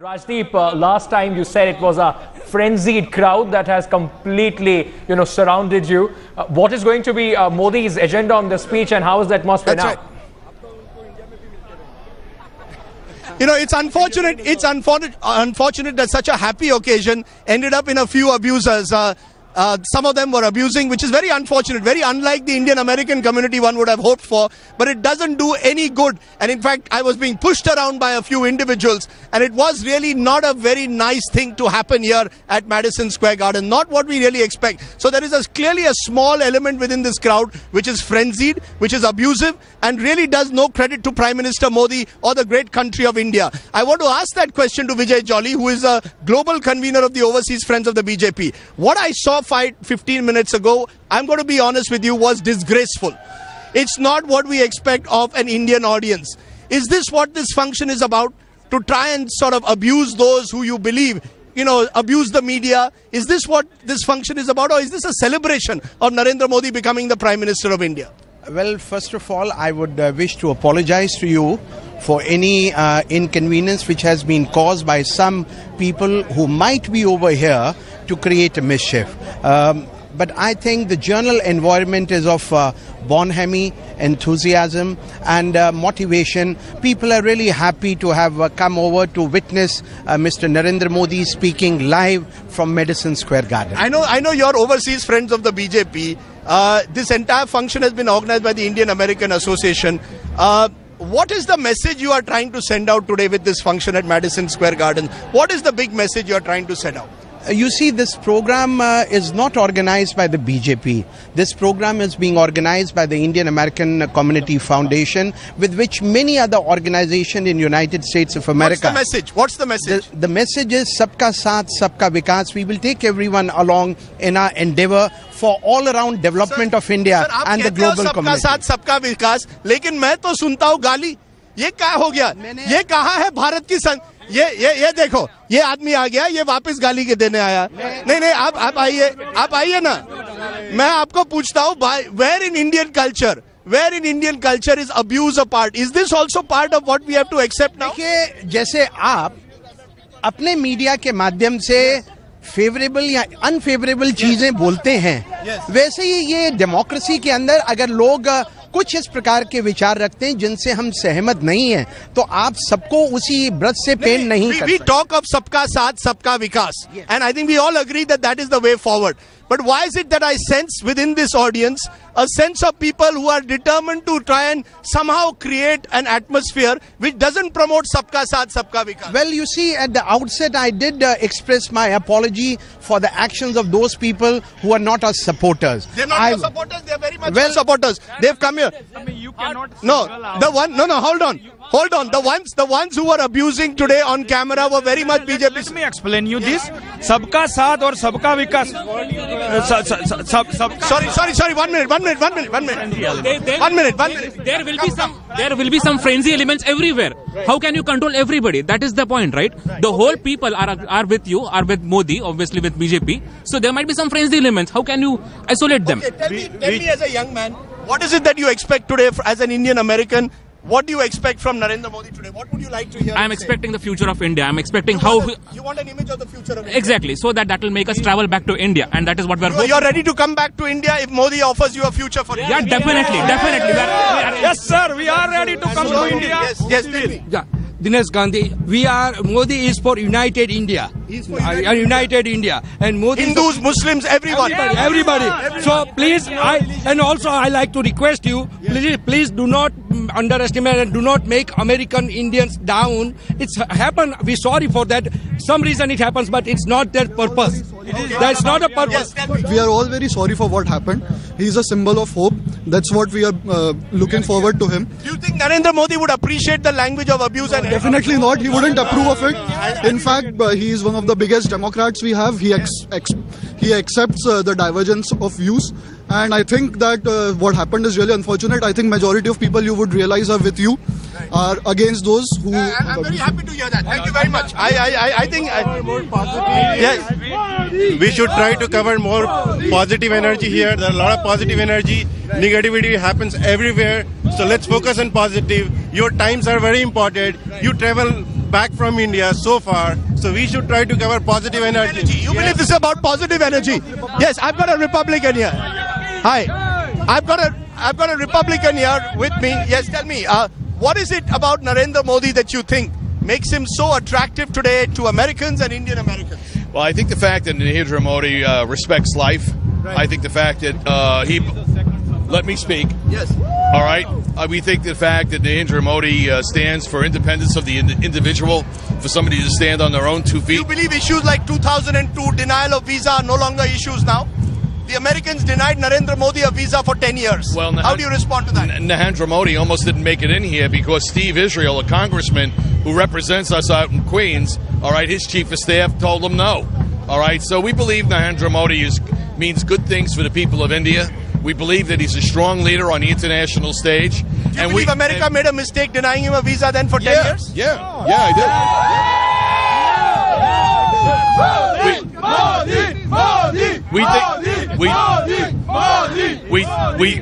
Rajdeep, last time you said it was a frenzied crowd that has completely, surrounded you. What is going to be Modi's agenda on the speech, and how is the atmosphere now? Right. It's unfortunate. It's unfortunate that such a happy occasion ended up in a few abusers. Some of them were abusing, which is very unfortunate, very unlike the Indian American community one would have hoped for, but it doesn't do any good. And in fact, I was being pushed around by a few individuals, and it was really not a very nice thing to happen here at Madison Square Garden, not what we really expect. So there is clearly a small element within this crowd which is frenzied, which is abusive, and really does no credit to Prime Minister Modi or the great country of India. I want to ask that question to Vijay Jolly, who is a global convener of the Overseas Friends of the BJP. What I saw 15 minutes ago, I'm going to be honest with you, was disgraceful. It's not what we expect of an Indian audience. Is this what this function is about? To try and sort of abuse those who you believe, abuse the media? Is this what this function is about? Or is this a celebration of Narendra Modi becoming the Prime Minister of India? Well, first of all, I would wish to apologize to you for any inconvenience which has been caused by some people who might be over here to create a mischief. But I think the general environment is of bonhomie, enthusiasm and motivation. People are really happy to have come over to witness Mr. Narendra Modi speaking live from Madison Square Garden. I know you're Overseas Friends of the BJP. This entire function has been organized by the Indian American Association. What is the message you are trying to send out today with this function at Madison Square Garden? What is the big message you are trying to send out? You see, this program is not organized by the BJP. This program is being organized by the Indian American Community Foundation, with which many other organizations in United States of America. What's the message? The message is Sabka Saath, Sabka Vikas. We will take everyone along in our endeavor for all-around development of India and the global community. Sabka Saath, Sabka Vikas. लेकिन मैं तो सुनता हूँ गाली. ये क्या हो गया? ये कहाँ है भारत की ये देखो, ये आदमी आ गया, ये वापस गाली के देने आया. नहीं, आप आइए ना. मैं आपको पूछता हूँ, where in Indian culture is abuse a part? Is this also part of what we have to accept now? देखिए, जैसे आप अपने मीडिया के माध्यम से फेवरेबल या अनफेवरेबल चीजें बोलते हैं, वैसे ही ये डेमोक्रेसी के अंदर अगर लोग कुछ इस प्रकार के विचार रखते हैं जिनसे हम सहमत नहीं हैं, तो आप सबको उसी ब्रश से पेंट नहीं कर सकते. We talk of सबका साथ, सबका विकास, and I think we all agree that is the way forward. But why is it that I sense within this audience a sense of people who are determined to try and somehow create an atmosphere which doesn't promote sabka saath, sabka vikas? Well, you see, at the outset, I did express my apology for the actions of those people who are not our supporters. They're not our supporters. They're very much our supporters. They've come here. I mean, you cannot. Hold on. The ones who were abusing today on camera were very much BJP. Let me explain you this. Sabka Saath or Sabka Vikas. Sorry. One minute. There will be some frenzy elements everywhere. How can you control everybody? That is the point, right? The whole people are with you, are with Modi, obviously with BJP. So there might be some frenzy elements. How can you isolate them? Okay, tell me as a young man, what is it that you expect today as an Indian American? What do you expect from Narendra Modi today? What would you like to hear? I'm expecting the future of India. I'm expecting you want an image of the future of India? Exactly, so that will make us travel back to India, and that is what we're hoping. You're ready to come back to India if Modi offers you a future for India? Yeah, definitely. Yes, sir. We are ready to come to India. Yes, tell me. Yeah, Dinesh Gandhi. Modi is for United India. He's for United India. And Modi Hindus, Muslims, everyone. Everybody. So please, I like to request you, please do not underestimate and do not make American Indians down. It's happened. We're sorry for that. Some reason it happens, but it's not their purpose. That's not a purpose. We are all very sorry for what happened. He's a symbol of hope. That's what we are looking forward to him. Do you think Narendra Modi would appreciate the language of abuse? And Definitely not. He wouldn't approve of it. In fact, he is one of the biggest Democrats we have. He accepts the divergence of views. And I think that what happened is really unfortunate. I think majority of people you would realize are with you, are against those who... I'm very happy to hear that. Thank you very much. I think... more positive. Yes. We should try to cover more positive energy here. There are a lot of positive energy. Negativity happens everywhere. So let's focus on positive. Your times are very important. You travel back from India so far. So we should try to cover positive energy. You believe this is about positive energy? Yes, I've got a Republican here. Hi, I've got a Republican here with me. Yes, tell me, what is it about Narendra Modi that you think makes him so attractive today to Americans and Indian Americans? Well, I think the fact that Narendra Modi respects life. Right. I think the fact that he... Let me speak. Yes. All right. We think the fact that Narendra Modi stands for independence of the individual, for somebody to stand on their own 2 Do you feet. believe issues like 2002 denial of visa are no longer issues now? The Americans denied Narendra Modi a visa for 10 years. Well, how do you respond to that? Narendra Modi almost didn't make it in here because Steve Israel, a congressman who represents us out in Queens, all right, his chief of staff told him no. All right. So we believe Narendra Modi means good things for the people of India. We believe that he's a strong leader on the international stage. Do you believe America made a mistake denying him a visa then for 10 years? Yeah, I did.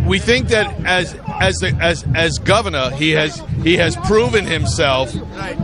We think that as governor, he has proven himself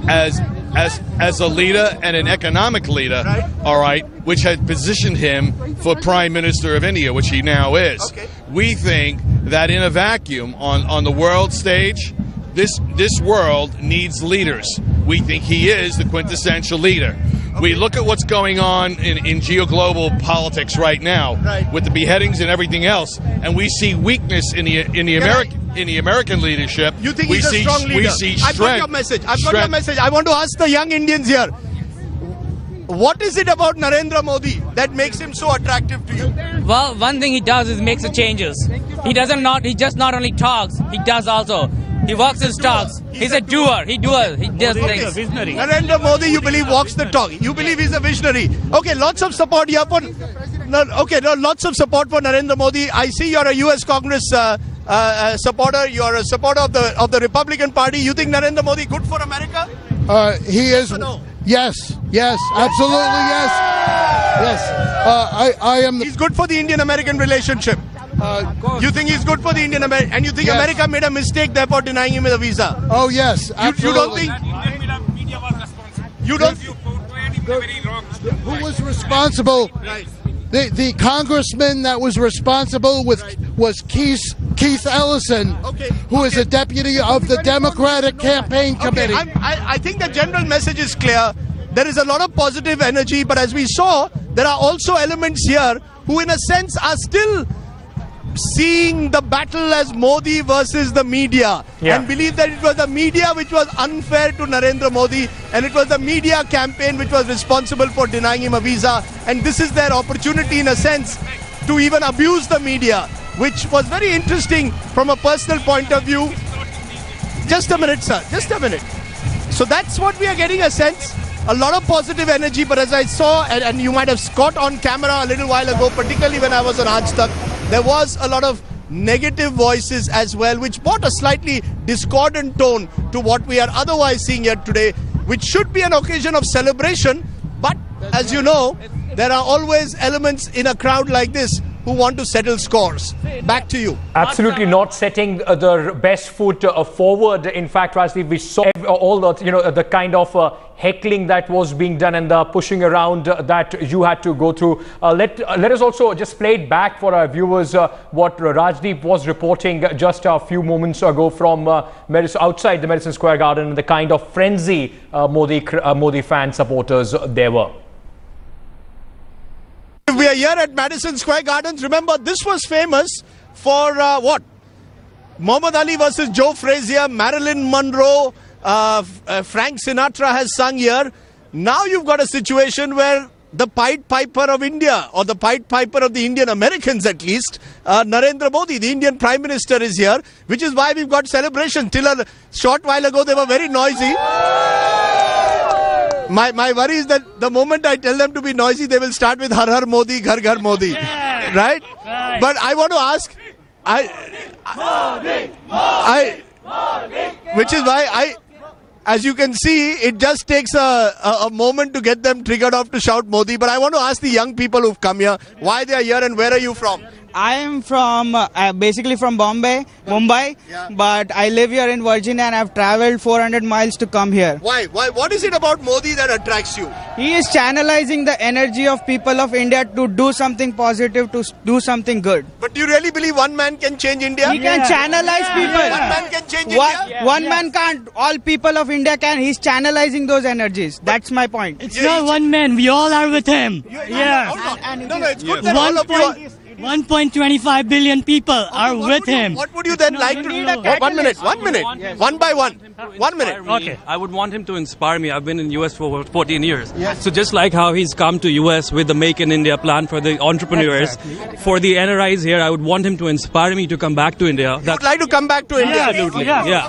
as a leader and an economic leader, right. All right, which had positioned him for Prime Minister of India, which he now is. Okay. We think that in a vacuum on the world stage, this world needs leaders. We think he is the quintessential leader. Okay. We look at what's going on in geoglobal politics right now, right. with the beheadings and everything else, and we see weakness in the American leadership. You think we he's see, a strong leader? We see I've got your strength. message. I want to ask the young Indians here. What is it about Narendra Modi that makes him so attractive to you? Well, one thing he does is makes the changes. He just not only talks, he does also. He walks his talks. He's a doer. He does things. Narendra Modi, you believe, walks the talk. You believe he's a visionary. Okay, lots of support here for... lots of support for Narendra Modi. I see you're a US Congress supporter. You're a supporter of the Republican Party. You think Narendra Modi good for America? He is... Yes or no? Yes, absolutely yes. I am... He's good for the Indian-American relationship. You think he's good for the Indian American, and you think Yes. America made a mistake, therefore denying him the visa? Oh yes, You don't absolutely. think? You don't? Who was responsible? Right. The congressman that was responsible was Keith Ellison, Okay. who is a deputy of the Democratic Campaign Okay, Committee. I think the general message is clear. There is a lot of positive energy, but as we saw, there are also elements here who, in a sense, are still seeing the battle as Modi versus the media, Yeah. and believe that it was the media which was unfair to Narendra Modi, and it was the media campaign which was responsible for denying him a visa, and this is their opportunity, in a sense, to even abuse the media, which was very interesting from a personal point of view. Just a minute, sir. Just a minute. So that's what we are getting a sense. A lot of positive energy, but as I saw, and you might have caught on camera a little while ago, particularly when I was on Aaj Tak, there was a lot of negative voices as well, which brought a slightly discordant tone to what we are otherwise seeing here today, which should be an occasion of celebration. But as you know, there are always elements in a crowd like this who want to settle scores. Back to you. Absolutely not setting the best foot forward. In fact, Rajdeep, we saw all the the kind of heckling that was being done and the pushing around that you had to go through. Let us also just play it back for our viewers what Rajdeep was reporting just a few moments ago from outside the Madison Square Garden, the kind of frenzy Modi fan supporters there were. We are here at Madison Square Gardens. Remember, this was famous for what? Muhammad Ali versus Joe Frazier, Marilyn Monroe, Frank Sinatra has sung here. Now you've got a situation where the Pied Piper of India, or the Pied Piper of the Indian Americans at least, Narendra Modi, the Indian Prime Minister, is here, which is why we've got celebration. Till a short while ago, they were very noisy. My worry is that the moment I tell them to be noisy, they will start with Har Har Modi, Ghar Ghar Modi. Right? But I want to ask, which is why as you can see, it just takes a moment to get them triggered off to shout Modi. But I want to ask the young people who've come here, why they are here and where are you from? I am from basically from Mumbai, but I live here in Virginia and I've traveled 400 miles to come here. Why? What is it about Modi that attracts you? He is channelizing the energy of people of India to do something positive, to do something good. But do you really believe one man can change India? He can channelize people. One man can change India? One man can't. All people of India can. He's channelizing those energies. That's my point. It's not one man. We all are with him. Yeah. No, it's good that all of you are... 1.25 billion people are with him. What would you then like to do? 1 minute. One by one. 1 minute. Okay. I would want him to inspire me. I've been in US for 14 years. So just like how he's come to US with the Make in India plan for the entrepreneurs, for the NRIs here, I would want him to inspire me to come back to India. You would like to come back to India? Absolutely. Yeah.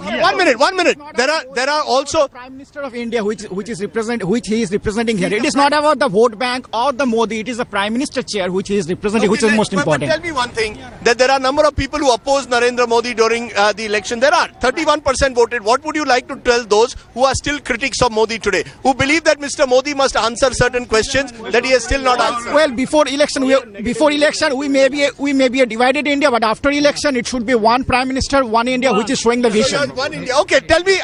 1 minute. There are also Prime Minister of India, which he is representing here. It is not about the vote bank or the Modi. It is the Prime Minister chair which he is representing, which is most important. But tell me one thing, that there are a number of people who oppose Narendra Modi during the election. There are 31% voted. What would you like to tell those who are still critics of Modi today, who believe that Mr. Modi must answer certain questions that he has still not answered? Well, before election, we may be a divided India, but after election, it should be one Prime Minister, one India, which is showing the vision. One India. Okay, tell me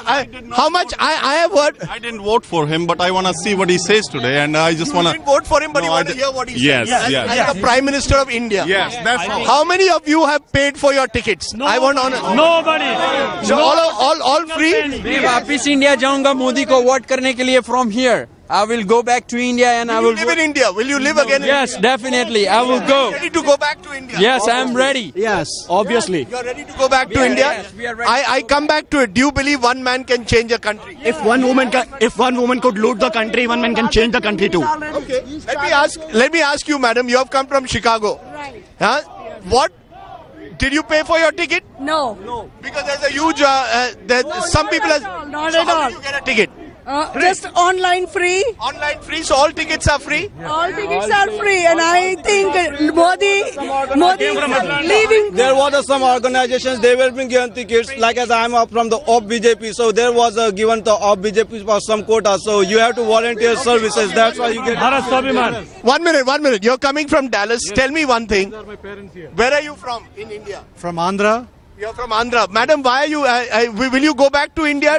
how much I have heard. I didn't vote for him, but I want to see what he says today, and I just want to... You didn't vote for him, but you want to hear what he says. Yes. As the Prime Minister of India. Yes, that's all. How many of you have paid for your tickets? I want honor. Nobody. So all free? मैं वापिस India जाऊंगा मोदी को vote करने के लिए from here. I will go back to India and I will live in India. Will you live again? Yes, definitely. I will go. Ready to go back to India? Yes, I am ready. Yes, obviously. You are ready to go back to India? Yes, we are ready. I come back to it. Do you believe one man can change a country? If one woman could loot the country, one man can change the country too. Okay. Let me ask you, madam. You have come from Chicago. Right. Huh? What? Did you pay for your ticket? No. Because there's a huge. Some people. Not So at how all. did you get a ticket? Just online free. Online free, so all tickets are free? All tickets are free, and I think Modi is leaving. There was some organizations, they were being given tickets, like as I am from the OP BJP, so there was given the OP BJP for some quota, so you have to volunteer services, that's why you get... 1 minute. You're coming from Dallas. Yes. Tell me one thing. Where are you from in India? From Andhra. You're from Andhra. Madam, why are you... will you go back to India?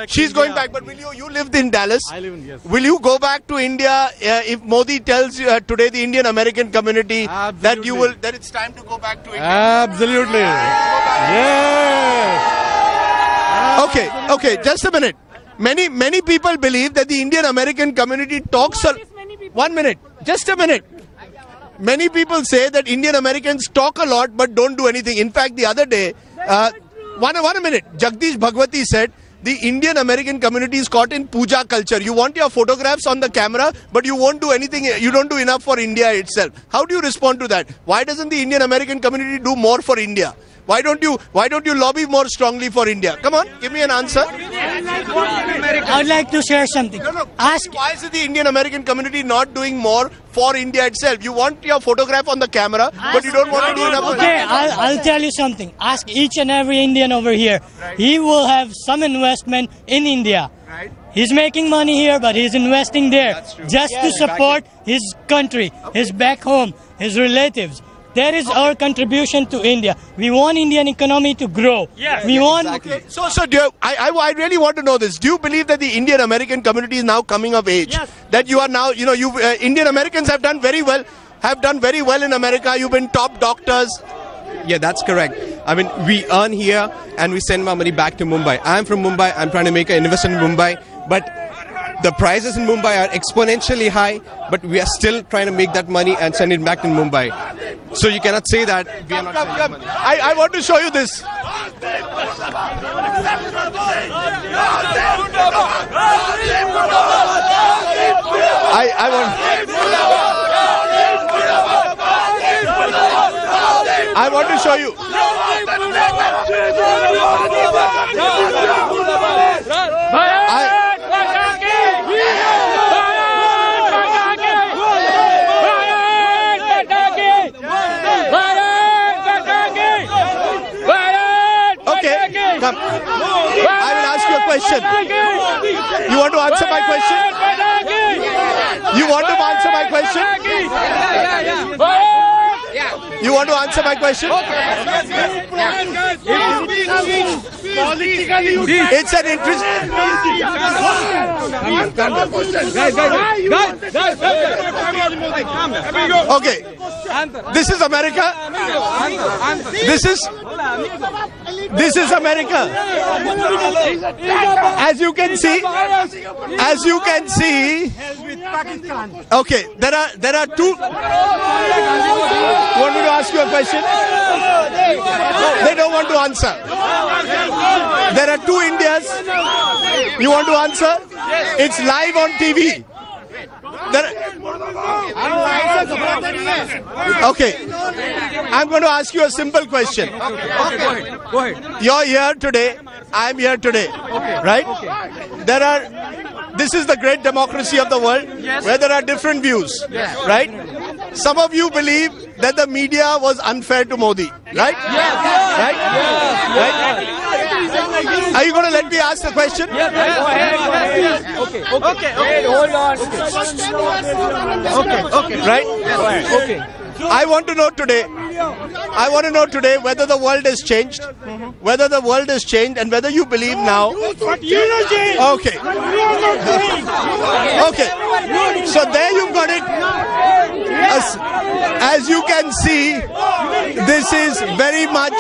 She's going back. But will you lived in Dallas. I live in, yes. Will you go back to India if Modi tells you today the Indian American community that it's time to go back to India? Absolutely. Yes. Okay, just a minute. Many people believe that the Indian American community talks... 1 minute. Just a minute. Many people say that Indian Americans talk a lot but don't do anything. In fact, the other day, one minute, Jagdish Bhagwati said, the Indian American community is caught in puja culture. You want your photographs on the camera, but you won't do anything. You don't do enough for India itself. How do you respond to that? Why doesn't the Indian American community do more for India? Why don't you lobby more strongly for India? Come on, give me an answer. I'd like to share something. Ask. Why is the Indian American community not doing more for India itself? You want your photograph on the camera, but you don't want to do enough. Okay, I'll tell you something. Ask each and every Indian over here. He will have some investment in India. Right. He's making money here, but he's investing there just to support his country, his back home, his relatives. That is our contribution to India. We want Indian economy to grow. Yes. We want. Okay. So I really want to know this. Do you believe that the Indian American community is now coming of age? Yes. That you are now, Indian Americans have done very well. In America. You've been top doctors. Yeah, that's correct. I mean, we earn here and we send our money back to Mumbai. I'm from Mumbai. I'm trying to make an investment in Mumbai, but the prices in Mumbai are exponentially high, but we are still trying to make that money and send it back in Mumbai. So you cannot say that we are not sending money. I want to show you this. I want to show you. Come. I will ask you a question. You want to answer my question? You want to answer my question? You want to answer my question? It's an interesting. Okay. This is America. This is America. As you can see. Okay. There are two. Want me to ask you a question? They don't want to answer. There are two Indias. You want to answer? It's live on TV. Okay. I'm going to ask you a simple question. Go ahead. You're here today. I'm here today. Right? This is the great democracy of the world where there are different views. Right? Some of you believe that the media was unfair to Modi. Right? Right? Are you going to let me ask the question? Okay. Hold on. Okay. Right? Okay. I want to know today whether the world has changed. Whether the world has changed and whether you believe now. Okay. Okay. So there you've got it. As you can see, this is very much.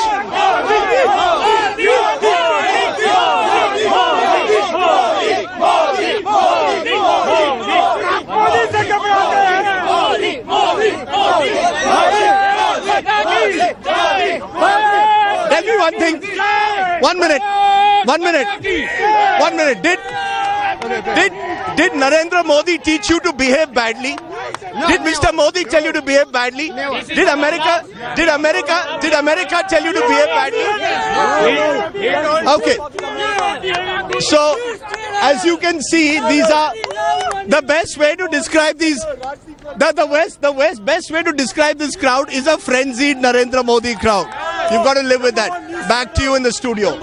Tell me one thing. 1 minute. Did Narendra Modi teach you to behave badly? Did Mr. Modi tell you to behave badly? Did America tell you to behave badly? Okay. So, as you can see, these are the best way to describe these. The best way to describe this crowd is a frenzied Narendra Modi crowd. You've got to live with that. Back to you in the studio.